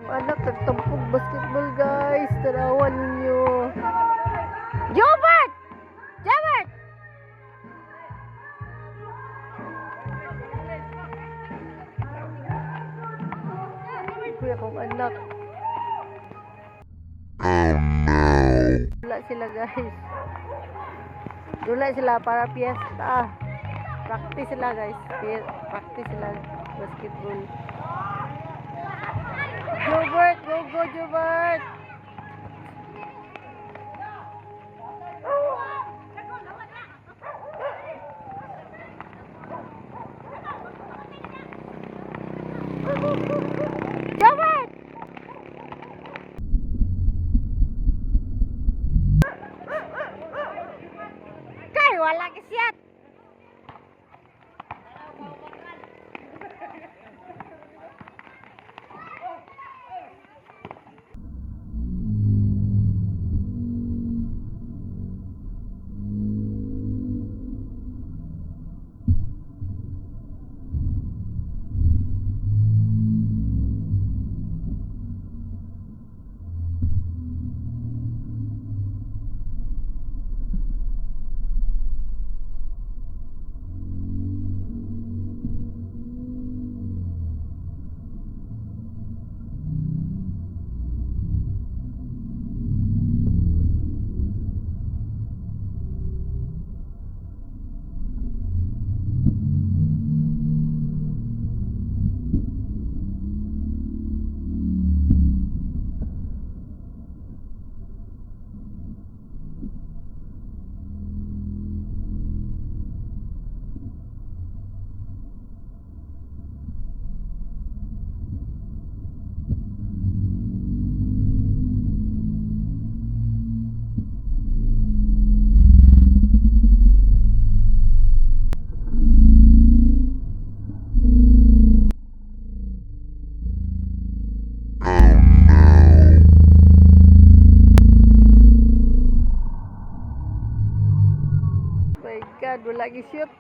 Anak, nagtampog basketball guys. Tarawan ninyo. Jobert! Jobert! Kuya kong anak. Dula sila guys. Dula sila para piyesta. Practice sila guys. Practice sila basketball. Jobert, go Jobert. Jobert! Kay wala kisiyat. God, wala gi-shoot.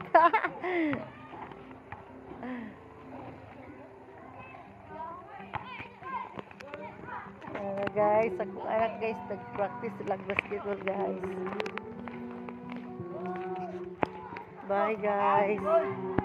Guys, ako anak guys, nag-practice lang basketball guys. Bye guys.